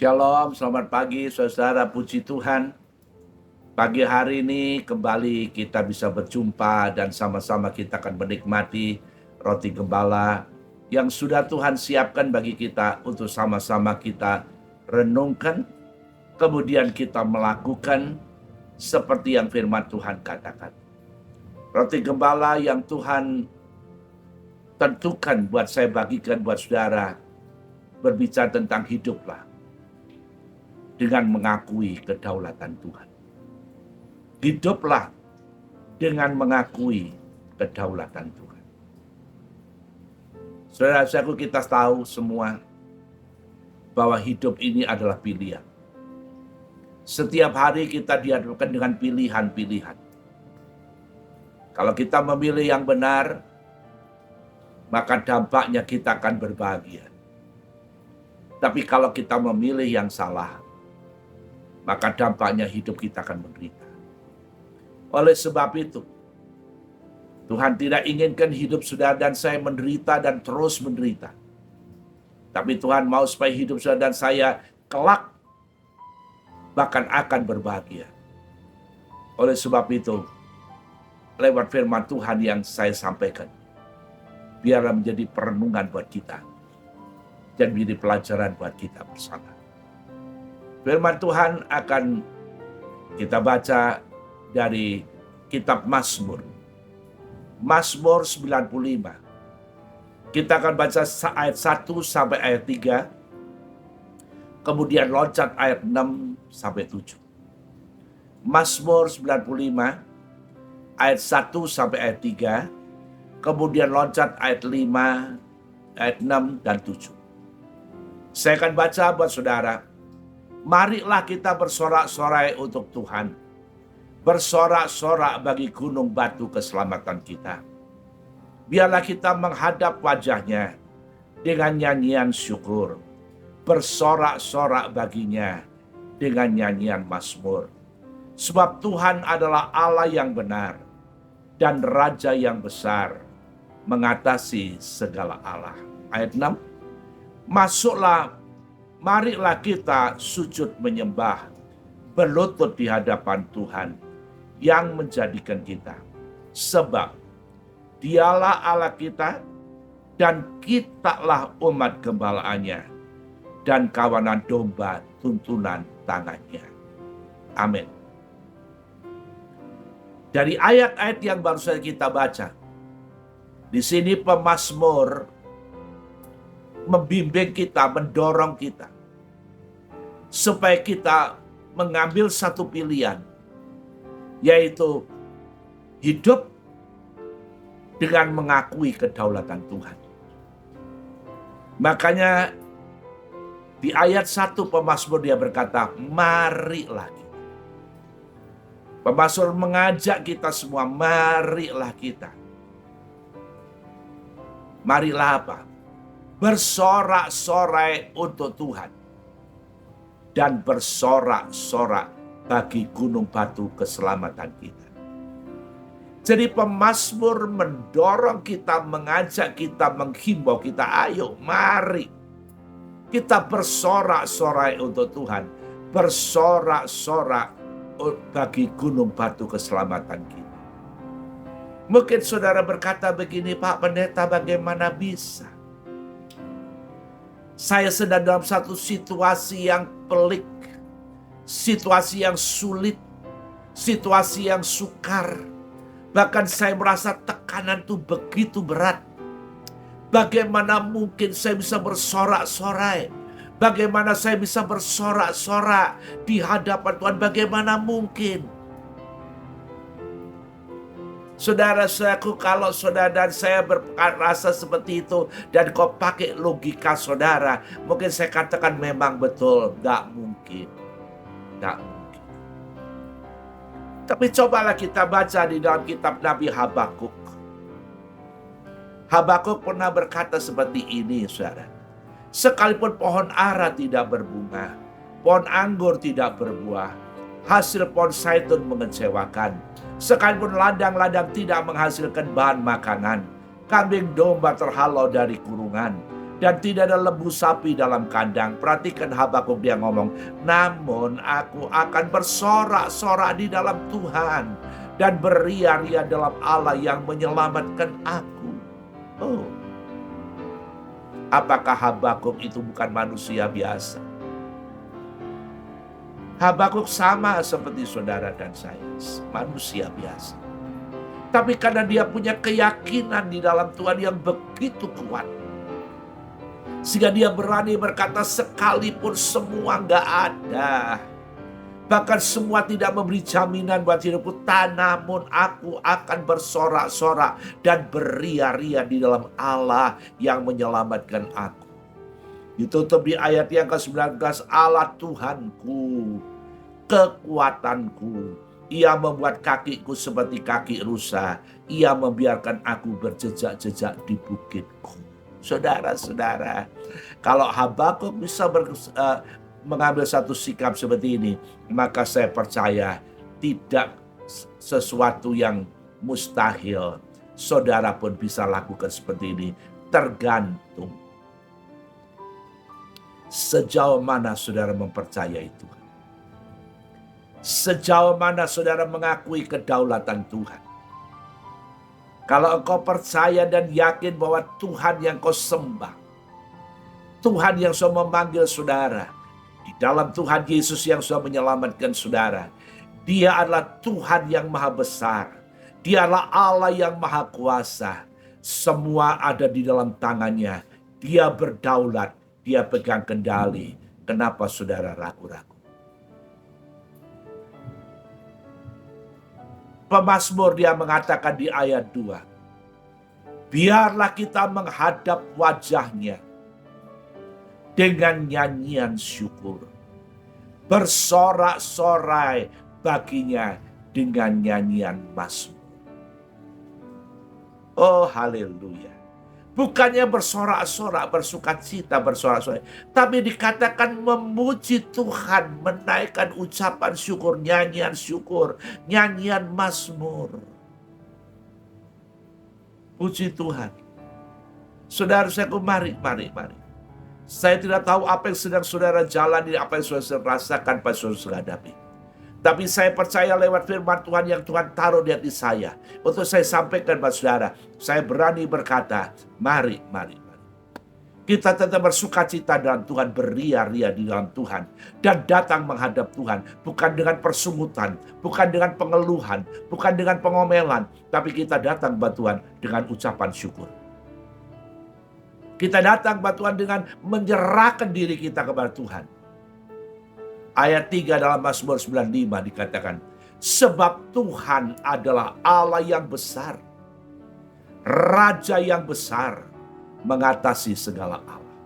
Shalom, selamat pagi saudara, puji Tuhan. Pagi hari ini kembali kita bisa berjumpa dan sama-sama kita akan menikmati roti gembala yang sudah Tuhan siapkan bagi kita untuk sama-sama kita renungkan, kemudian kita melakukan seperti yang firman Tuhan katakan. Roti gembala yang Tuhan tentukan buat saya bagikan buat saudara berbicara tentang hiduplah dengan mengakui kedaulatan Tuhan. Hiduplah dengan mengakui kedaulatan Tuhan. Saudara-saudaraku, kita tahu semua bahwa hidup ini adalah pilihan. Setiap hari kita dihadapkan dengan pilihan-pilihan. Kalau kita memilih yang benar, maka dampaknya kita akan berbahagia. Tapi kalau kita memilih yang salah, maka dampaknya hidup kita akan menderita. Oleh sebab itu, Tuhan tidak inginkan hidup saudara dan saya menderita dan terus menderita. Tapi Tuhan mau supaya hidup saudara dan saya kelak bahkan akan berbahagia. Oleh sebab itu, lewat firman Tuhan yang saya sampaikan, biarlah menjadi perenungan buat kita dan menjadi pelajaran buat kita bersama. Firman Tuhan akan kita baca dari kitab Mazmur. Mazmur 95. Kita akan baca ayat 1 sampai ayat 3. Kemudian loncat ayat 6 sampai 7. Mazmur 95 ayat 1 sampai ayat 3. Kemudian loncat ayat 5, ayat 6 dan 7. Saya akan baca buat saudara. Marilah kita bersorak-sorai untuk Tuhan. Bersorak-sorak bagi gunung batu keselamatan kita. Biarlah kita menghadap wajahnya dengan nyanyian syukur. Bersorak-sorak baginya dengan nyanyian mazmur. Sebab Tuhan adalah Allah yang benar dan Raja yang besar, mengatasi segala Allah. Ayat 6. Masuklah, marilah kita sujud menyembah, berlutut di hadapan Tuhan yang menjadikan kita. Sebab dialah Allah kita dan kitalah umat gembalaannya dan kawanan domba tuntunan tangannya. Amin. Dari ayat-ayat yang baru saja kita baca, di sini pemazmur membimbing kita, mendorong kita supaya kita mengambil satu pilihan, yaitu hidup dengan mengakui kedaulatan Tuhan. Makanya di ayat 1 pemazmur dia berkata, marilah kita. Pemazmur mengajak kita semua, marilah kita. Marilah apa? Bersorak-sorai untuk Tuhan. Dan bersorak-sorak bagi gunung batu keselamatan kita. Jadi pemazmur mendorong kita, mengajak kita, menghimbau kita, ayo mari kita bersorak-sorai untuk Tuhan. Bersorak-sorak bagi gunung batu keselamatan kita. Mungkin saudara berkata begini, Pak Pendeta, bagaimana bisa? Saya sedang dalam satu situasi yang pelik, situasi yang sulit, situasi yang sukar. Bahkan saya merasa tekanan itu begitu berat. Bagaimana mungkin saya bisa bersorak-sorai? Bagaimana saya bisa bersorak-sorak di hadapan Tuhan? Bagaimana mungkin? Saudara-saudaraku, kalau saudara dan saya berrasa seperti itu dan kau pakai logika saudara, mungkin saya katakan memang betul, tidak mungkin. Tidak mungkin. Tapi cobalah kita baca di dalam kitab Nabi Habakuk. Habakuk pernah berkata seperti ini, saudara. Sekalipun pohon ara tidak berbunga, pohon anggur tidak berbuah, hasil pohon zaitun mengecewakan. Sekalipun ladang-ladang tidak menghasilkan bahan makanan, kambing domba terhalau dari kurungan, dan tidak ada lembu sapi dalam kandang. Perhatikan Habakuk, dia ngomong, namun aku akan bersorak-sorak di dalam Tuhan dan beria-ria dalam Allah yang menyelamatkan aku. Oh, apakah Habakuk itu bukan manusia biasa? Habakuk sama seperti saudara dan saya, manusia biasa. Tapi karena dia punya keyakinan di dalam Tuhan yang begitu kuat, sehingga dia berani berkata, sekalipun semua nggak ada, bahkan semua tidak memberi jaminan buat hidupku, namun aku akan bersorak-sorak dan beria-ria di dalam Allah yang menyelamatkan aku. Ditutup di ayat yang ke-19, Allah Tuhanku, kekuatanku. Ia membuat kakiku seperti kaki rusa. Ia membiarkan aku berjejak-jejak di bukitku. Saudara-saudara, kalau Habakuk bisa mengambil satu sikap seperti ini, maka saya percaya tidak sesuatu yang mustahil. Saudara pun bisa lakukan seperti ini. Tergantung sejauh mana saudara mempercayai Tuhan. Sejauh mana saudara mengakui kedaulatan Tuhan. Kalau engkau percaya dan yakin bahwa Tuhan yang kau sembah, Tuhan yang sudah memanggil saudara, di dalam Tuhan Yesus yang sudah menyelamatkan saudara, Dia adalah Tuhan yang maha besar, Dia adalah Allah yang maha kuasa, semua ada di dalam tangannya, Dia berdaulat, Dia pegang kendali. Kenapa saudara ragu-ragu? Pemazmur dia mengatakan di ayat 2, biarlah kita menghadap wajahnya dengan nyanyian syukur, bersorak-sorai baginya dengan nyanyian mazmur. Oh haleluya. Bukannya bersorak-sorak, bersukacita, bersorak-sorai, tapi dikatakan memuji Tuhan, menaikkan ucapan syukur, nyanyian mazmur. Puji Tuhan. Saudara-saudaraku, mari. Saya tidak tahu apa yang sedang saudara jalani, apa yang saudara rasakan, apa yang saudara hadapi. Tapi saya percaya lewat firman Tuhan yang Tuhan taruh di hati saya, untuk saya sampaikan kepada saudara, saya berani berkata, mari. Kita tetap bersukacita dalam Tuhan, beria-ria di dalam Tuhan, dan datang menghadap Tuhan, bukan dengan persungutan, bukan dengan pengeluhan, bukan dengan pengomelan, tapi kita datang kepada Tuhan dengan ucapan syukur. Kita datang kepada Tuhan dengan menyerahkan diri kita kepada Tuhan. Ayat 3 dalam Mazmur 95 dikatakan, sebab Tuhan adalah Allah yang besar, Raja yang besar, mengatasi segala Allah.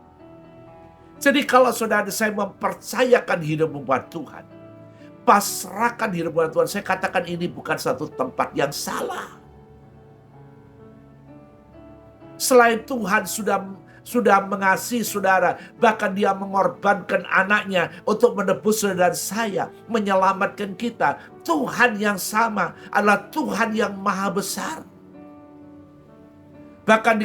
Jadi kalau saudara saya mempercayakan hidup buat Tuhan, pasrahkan hidup buat Tuhan, saya katakan ini bukan satu tempat yang salah. Selain Tuhan sudah mengasihi saudara, bahkan Dia mengorbankan anaknya untuk menebus saudara dan saya, menyelamatkan kita. Tuhan yang sama adalah Tuhan yang maha besar. Bahkan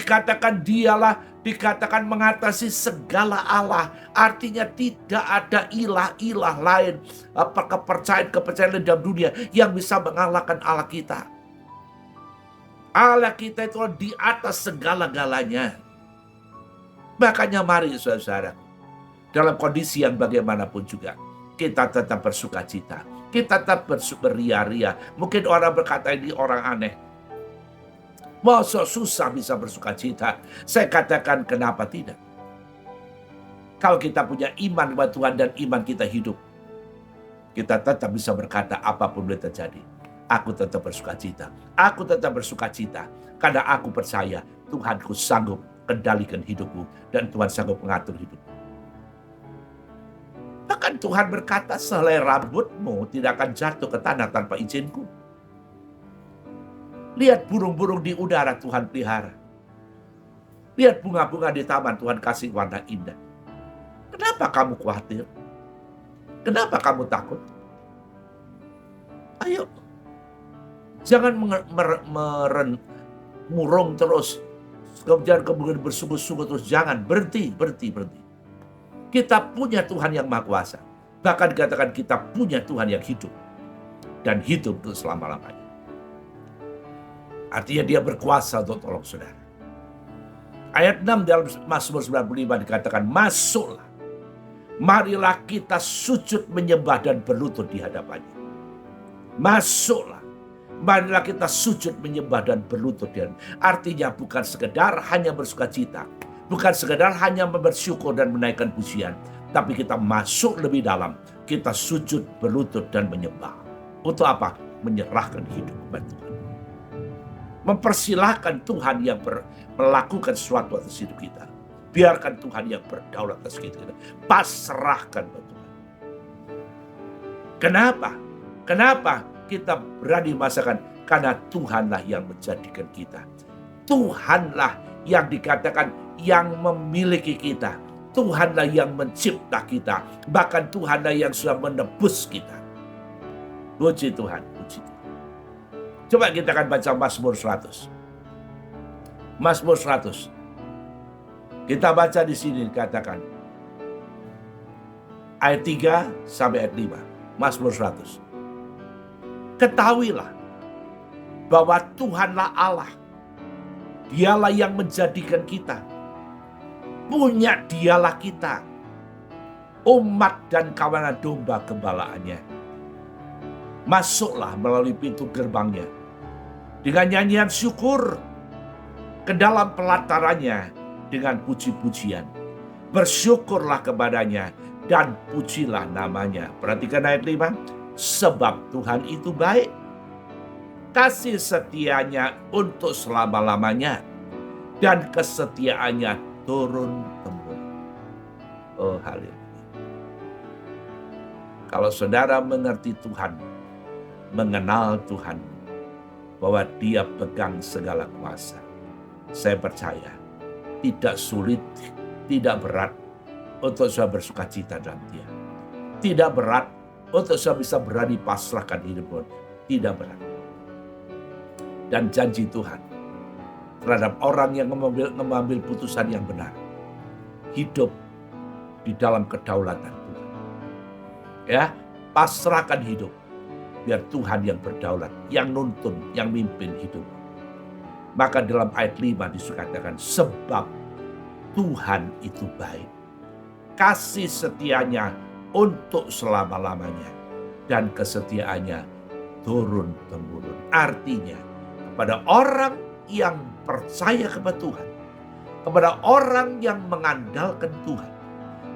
dikatakan mengatasi segala Allah. Artinya tidak ada ilah-ilah lain, kepercayaan dalam dunia yang bisa mengalahkan Allah kita. Allah kita itu di atas segala-galanya. Makanya mari saudara, dalam kondisi yang bagaimanapun juga, kita tetap bersukacita. Kita tetap beria-ria. Mungkin orang berkata ini orang aneh. Masa susah bisa bersukacita? Saya katakan kenapa tidak? Kalau kita punya iman kepada Tuhan dan iman kita hidup, kita tetap bisa berkata apapun boleh terjadi. Aku tetap bersukacita. Aku tetap bersukacita karena aku percaya Tuhanku sanggup kendalikan hidupku dan Tuhan sanggup mengatur hidupku. Bahkan Tuhan berkata, sehelai rambutmu tidak akan jatuh ke tanah tanpa izinku. Lihat burung-burung di udara Tuhan pelihara. Lihat bunga-bunga di taman Tuhan kasih warna indah. Kenapa kamu khawatir? Kenapa kamu takut? Ayo, jangan murung terus. kemudian bersungguh-sungguh terus. Jangan, berhenti. Kita punya Tuhan yang Maha Kuasa. Bahkan dikatakan kita punya Tuhan yang hidup. Dan hidup untuk selama-lamanya. Artinya dia berkuasa untuk tolong saudara. Ayat 6 dalam Mazmur 95 dikatakan, masuklah. Marilah kita sujud menyembah dan berlutut di hadapannya. Masuklah. Marilah kita sujud menyembah dan berlutut. Artinya bukan sekedar hanya bersukacita. Bukan sekedar hanya bersyukur dan menaikkan pujian. Tapi kita masuk lebih dalam. Kita sujud, berlutut, dan menyembah. Untuk apa? Menyerahkan hidup kepada Tuhan. Mempersilahkan Tuhan yang melakukan sesuatu atas hidup kita. Biarkan Tuhan yang berdaulat atas hidup kita. Pasrahkan kepada Tuhan. Kenapa kita berani merasakan? Karena Tuhanlah yang menjadikan kita. Tuhanlah yang dikatakan yang memiliki kita. Tuhanlah yang mencipta kita. Bahkan Tuhanlah yang sudah menebus kita. Puji Tuhan, puji Tuhan. Coba kita akan baca Mazmur 100. Mazmur 100. Kita baca di sini dikatakan ayat 3 sampai ayat 5. Mazmur 100. Ketahuilah bahwa Tuhanlah Allah. Dialah yang menjadikan kita. Punya dialah kita. Umat dan kawanan domba gembalaannya. Masuklah melalui pintu gerbangnya. Dengan nyanyian syukur. Ke dalam pelatarannya dengan puji-pujian. Bersyukurlah kepadanya dan pujilah namanya. Perhatikan ayat 5. Sebab Tuhan itu baik. Kasih setianya untuk selama-lamanya. Dan kesetiaannya turun-temurun. Oh, haleluya. Kalau saudara mengerti Tuhan, mengenal Tuhan, bahwa dia pegang segala kuasa, saya percaya tidak sulit, tidak berat untuk saya bersuka cita dalam dia. Tidak berat untuk saya bisa berani pasrahkan hidup. Tidak berat. Dan janji Tuhan terhadap orang yang mengambil putusan yang benar, hidup di dalam kedaulatan Tuhan. Ya, pasrahkan hidup. Biar Tuhan yang berdaulat, yang nuntun, yang mimpin hidup. Maka dalam ayat 5 dikatakan, sebab Tuhan itu baik. Kasih setianya untuk selama-lamanya. Dan kesetiaannya turun-temurun. Artinya, kepada orang yang percaya kepada Tuhan. Kepada orang yang mengandalkan Tuhan.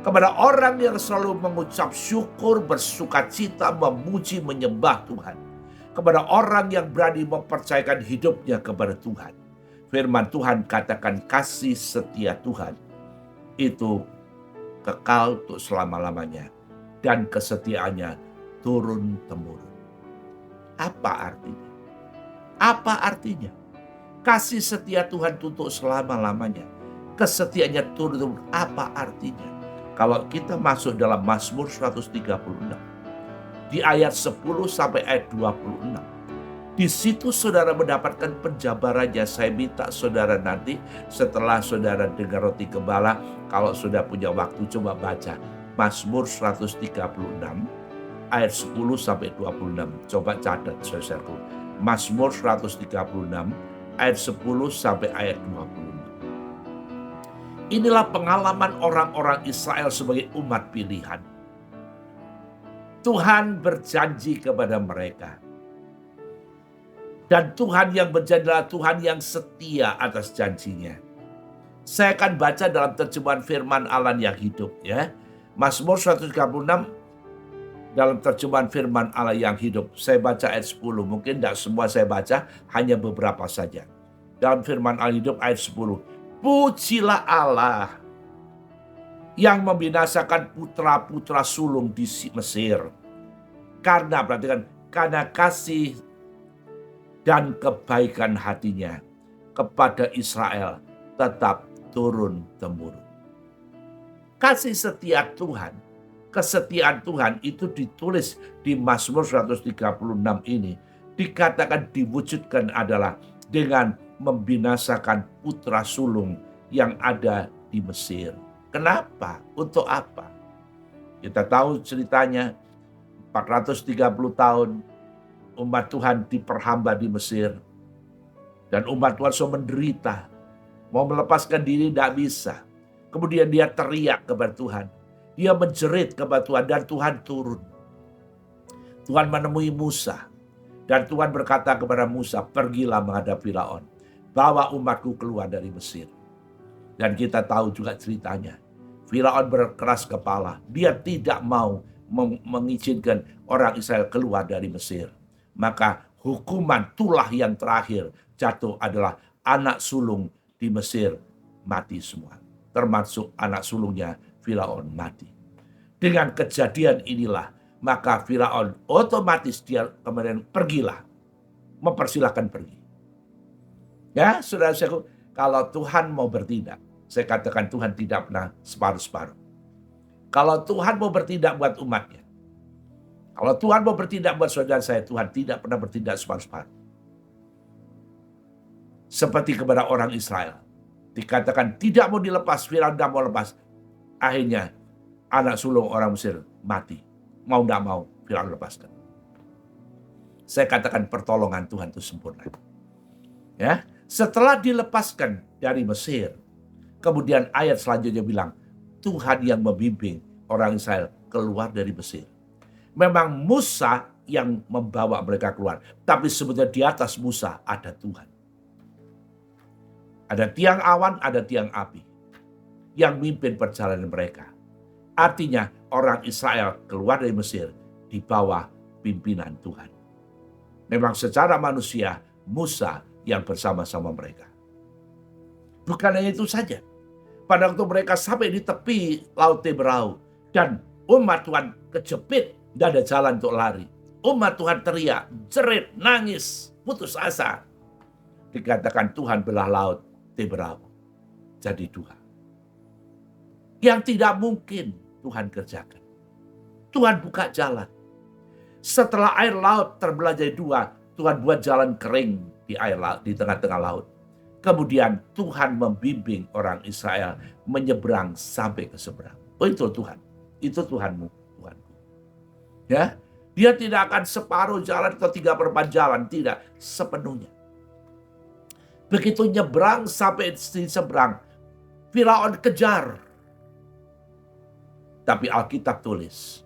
Kepada orang yang selalu mengucap syukur, bersukacita, memuji, menyembah Tuhan. Kepada orang yang berani mempercayakan hidupnya kepada Tuhan. Firman Tuhan katakan kasih setia Tuhan itu kekal untuk selama-lamanya. Dan kesetiaannya turun-temurun. Apa artinya? Apa artinya? Kasih setia Tuhan untuk selama-lamanya. Kesetiaannya turun-temurun. Apa artinya? Kalau kita masuk dalam Mazmur 136, di ayat 10 sampai ayat 26, di situ saudara mendapatkan penjabarannya. Saya minta saudara nanti setelah saudara dengar roti gembala, kalau sudah punya waktu coba baca Mazmur 136 ayat 10 sampai 26. Coba catat saudaraku. Mazmur 136 ayat 10 sampai ayat 26. Inilah pengalaman orang-orang Israel sebagai umat pilihan. Tuhan berjanji kepada mereka. Dan Tuhan yang berjanji adalah Tuhan yang setia atas janjinya. Saya akan baca dalam terjemahan firman Allah yang hidup. Ya. Mazmur 136 dalam terjemahan firman Allah yang hidup. Saya baca ayat 10. Mungkin tidak semua saya baca, hanya beberapa saja. Dalam firman Allah hidup ayat 10. Pujilah Allah yang membinasakan putra-putra sulung di Mesir. Karena, perhatikan, karena kasih dan kebaikan hatinya kepada Israel tetap turun-temurun. Kasih setia Tuhan, kesetiaan Tuhan itu ditulis di Mazmur 136 ini. Dikatakan diwujudkan adalah dengan membinasakan putra sulung yang ada di Mesir. Kenapa? Untuk apa? Kita tahu ceritanya, 430 tahun umat Tuhan diperhamba di Mesir. Dan umat Tuhan so menderita. Mau melepaskan diri tidak bisa. Kemudian dia teriak kepada Tuhan. Dia menjerit kepada Tuhan dan Tuhan turun. Tuhan menemui Musa. Dan Tuhan berkata kepada Musa, pergilah menghadap Firaun. Bawa umatku keluar dari Mesir. Dan kita tahu juga ceritanya. Firaun berkeras kepala. Dia tidak mau mengizinkan orang Israel keluar dari Mesir. Maka hukuman tulah yang terakhir jatuh adalah anak sulung di Mesir mati semua. Termasuk anak sulungnya Firaun mati. Dengan kejadian inilah, maka Firaun otomatis dia kemudian pergilah. Mempersilahkan pergi. Ya, saudara-saudaraku, kalau Tuhan mau bertindak, saya katakan Tuhan tidak pernah separuh-separuh. Kalau Tuhan mau bertindak buat umatnya, kalau Tuhan mau bertindak buat saudara saya, Tuhan tidak pernah bertindak separuh-separuh. Seperti kepada orang Israel. Dikatakan tidak mau dilepas, Firaun tidak mau lepas. Akhirnya anak sulung orang Mesir mati. Mau tidak mau, Firaun lepaskan. Saya katakan pertolongan Tuhan itu sempurna. Ya, setelah dilepaskan dari Mesir, kemudian ayat selanjutnya bilang, Tuhan yang membimbing orang Israel keluar dari Mesir. Memang Musa yang membawa mereka keluar, tapi sebetulnya di atas Musa ada Tuhan. Ada tiang awan, ada tiang api yang mimpin perjalanan mereka. Artinya orang Israel keluar dari Mesir di bawah pimpinan Tuhan. Memang secara manusia Musa yang bersama-sama mereka. Bukan hanya itu saja. Pada waktu mereka sampai di tepi Laut Teberau dan umat Tuhan kejepit, tidak ada jalan untuk lari. Umat Tuhan teriak, jerit, nangis, putus asa. Dikatakan Tuhan belah Laut Teberau jadi dua. Yang tidak mungkin Tuhan kerjakan. Tuhan buka jalan. Setelah air laut terbelah jadi dua, Tuhan buat jalan kering di air laut, di tengah-tengah laut. Kemudian Tuhan membimbing orang Israel menyeberang sampai ke seberang. Oh, itu Tuhan. Itu Tuhanmu, Tuhanku. Ya, dia tidak akan separuh jalan atau 3/4 jalan, tidak, sepenuhnya. Begitu nyebrang sampai di seberang, Firaun kejar. Tapi Alkitab tulis,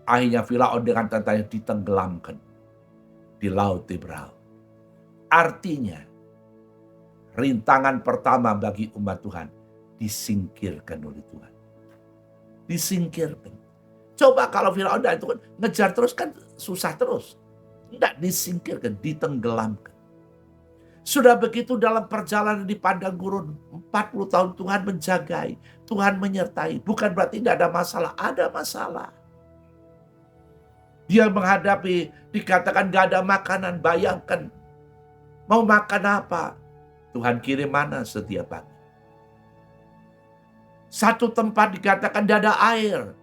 akhirnya Firaun dengan tentanya ditenggelamkan di Laut Teberau. Artinya, rintangan pertama bagi umat Tuhan disingkirkan oleh Tuhan. Disingkirkan. Coba kalau Firaun itu kan ngejar terus kan susah terus. Tidak, disingkirkan, ditenggelamkan. Sudah begitu dalam perjalanan di padang gurun 40 tahun Tuhan menjagai, Tuhan menyertai. Bukan berarti tidak ada masalah, ada masalah. Dia menghadapi, dikatakan gak ada makanan, bayangkan. Mau makan apa? Tuhan kirim mana setiap pagi. Satu tempat dikatakan tidak ada air.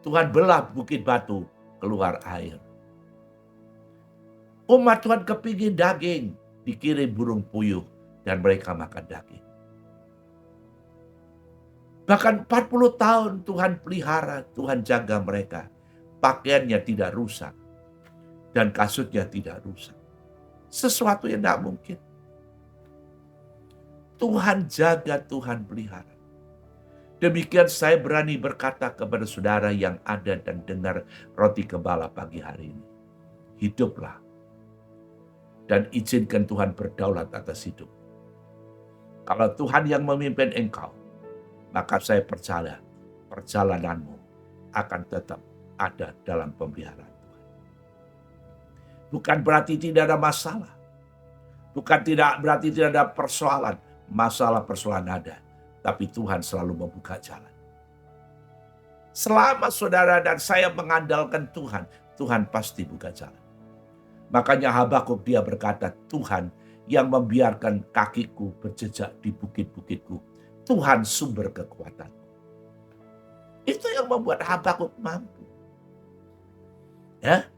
Tuhan belah bukit batu, keluar air. Umat Tuhan kepingin daging, dikirim burung puyuh dan mereka makan daging. Bahkan 40 tahun Tuhan pelihara, Tuhan jaga mereka. Pakaiannya tidak rusak dan kasutnya tidak rusak. Sesuatu yang tidak mungkin. Tuhan jaga, Tuhan pelihara. Demikian saya berani berkata kepada saudara yang ada dan dengar Roti Gembala pagi hari ini. Hiduplah dan izinkan Tuhan berdaulat atas hidup. Kalau Tuhan yang memimpin engkau, maka saya percaya perjalananmu akan tetap ada dalam pemeliharaan Tuhan. Bukan berarti tidak ada masalah. Bukan berarti tidak ada persoalan. Masalah-persoalan ada. Tapi Tuhan selalu membuka jalan. Selama saudara dan saya mengandalkan Tuhan, Tuhan pasti buka jalan. Makanya Habakuk dia berkata, Tuhan yang membiarkan kakiku berjejak di bukit-bukitku. Tuhan sumber kekuatan. Itu yang membuat Habakuk mampu. Ya.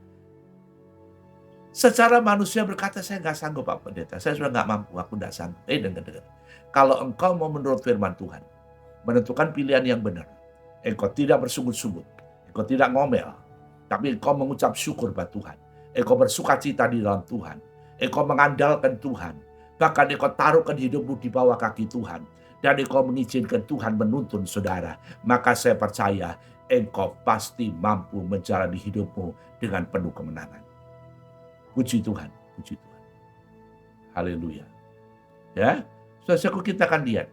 Secara manusia berkata, saya nggak sanggup Pak Pendeta, saya sudah nggak mampu, aku nggak sanggup. Dengar. Kalau engkau mau menurut firman Tuhan, menentukan pilihan yang benar, engkau tidak bersungut-sungut, engkau tidak ngomel, tapi engkau mengucap syukur buat Tuhan. Engkau bersuka cita di dalam Tuhan. Engkau mengandalkan Tuhan. Bahkan engkau taruhkan hidupmu di bawah kaki Tuhan. Dan engkau mengizinkan Tuhan menuntun saudara. Maka saya percaya engkau pasti mampu menjalani hidupmu dengan penuh kemenangan. Puji Tuhan, puji Tuhan. Haleluya. Ya, saudaraku, kita akan lihat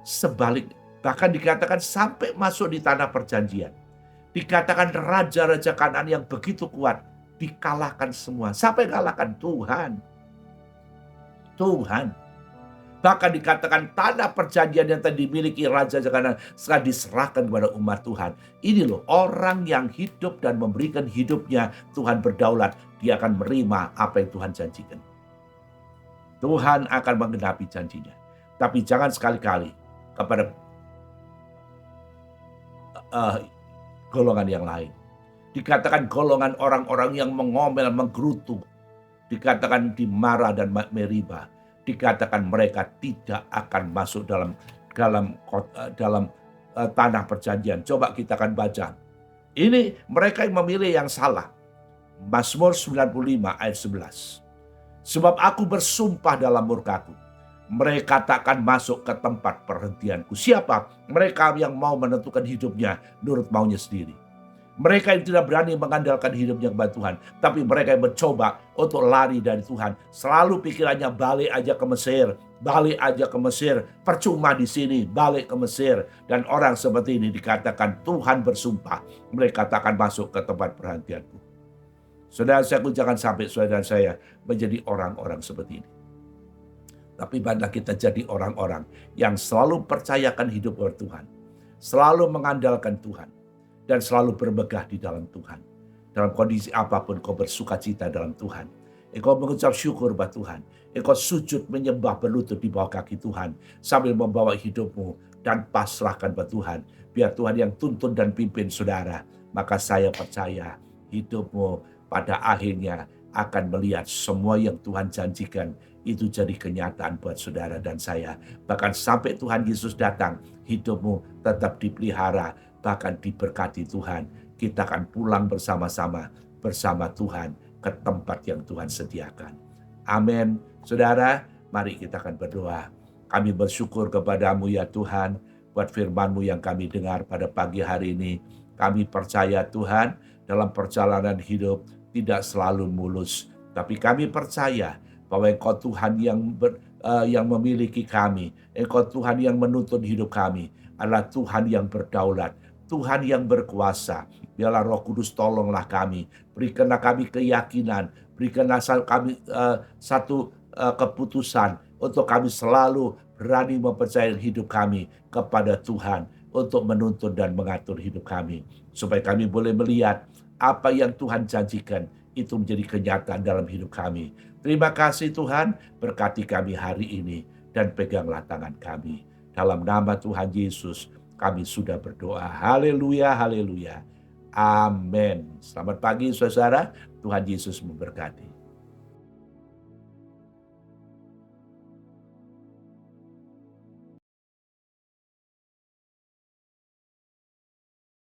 sebaliknya. Bahkan dikatakan sampai masuk di tanah perjanjian. Dikatakan raja-raja Kanaan yang begitu kuat dikalahkan semua. Siapa yang kalahkan? Tuhan. Bahkan dikatakan tanah perjanjian yang tadi dimiliki raja Kanaan setelah diserahkan kepada umat Tuhan. Ini loh orang yang hidup dan memberikan hidupnya Tuhan berdaulat. Dia akan menerima apa yang Tuhan janjikan. Tuhan akan menggenapi janjinya. Tapi jangan sekali-kali kepada golongan yang lain. Dikatakan golongan orang-orang yang mengomel, menggerutu. Dikatakan di Mara dan Meriba. Dikatakan mereka tidak akan masuk dalam tanah perjanjian. Coba kita akan baca. Ini mereka yang memilih yang salah. Mazmur 95 ayat 11. Sebab aku bersumpah dalam murkaku, mereka takkan masuk ke tempat perhentianku. Siapa? Mereka yang mau menentukan hidupnya menurut maunya sendiri. Mereka yang tidak berani mengandalkan hidupnya kepada Tuhan. Tapi mereka yang mencoba untuk lari dari Tuhan. Selalu pikirannya balik aja ke Mesir. Percuma di sini, balik ke Mesir. Dan orang seperti ini dikatakan Tuhan bersumpah. Mereka takkan masuk ke tempat perhentianku. Saudara saya, jangan sampai saudara saya menjadi orang-orang seperti ini. Tapi bandar kita jadi orang-orang yang selalu percayakan hidup kepada Tuhan. Selalu mengandalkan Tuhan. Dan selalu bermegah di dalam Tuhan. Dalam kondisi apapun kau bersuka cita dalam Tuhan. Engkau mengucap syukur kepada Tuhan. Engkau sujud menyembah berlutut di bawah kaki Tuhan. Sambil membawa hidupmu dan pasrahkan kepada Tuhan. Biar Tuhan yang tuntun dan pimpin saudara. Maka saya percaya hidupmu pada akhirnya akan melihat semua yang Tuhan janjikan. Itu jadi kenyataan buat saudara dan saya. Bahkan sampai Tuhan Yesus datang, hidupmu tetap dipelihara, bahkan diberkati Tuhan. Kita akan pulang bersama-sama bersama Tuhan ke tempat yang Tuhan sediakan. Amin. Saudara, mari kita akan berdoa. Kami bersyukur kepadamu ya Tuhan, buat firman-Mu yang kami dengar pada pagi hari ini. Kami percaya Tuhan, dalam perjalanan hidup tidak selalu mulus. Tapi kami percaya bahwa Engkau Tuhan yang memiliki kami. Engkau Tuhan yang menuntun hidup kami. Adalah Tuhan yang berdaulat. Tuhan yang berkuasa. Biarlah Roh Kudus tolonglah kami. Berikanlah kami keyakinan. Berikanlah kami satu keputusan. Untuk kami selalu berani mempercayai hidup kami kepada Tuhan. Untuk menuntun dan mengatur hidup kami. Supaya kami boleh melihat apa yang Tuhan janjikan. Itu menjadi kenyataan dalam hidup kami. Terima kasih Tuhan. Berkati kami hari ini. Dan peganglah tangan kami. Dalam nama Tuhan Yesus. Kami sudah berdoa. Haleluya, haleluya. Amin. Selamat pagi saudara. Tuhan Yesus memberkati.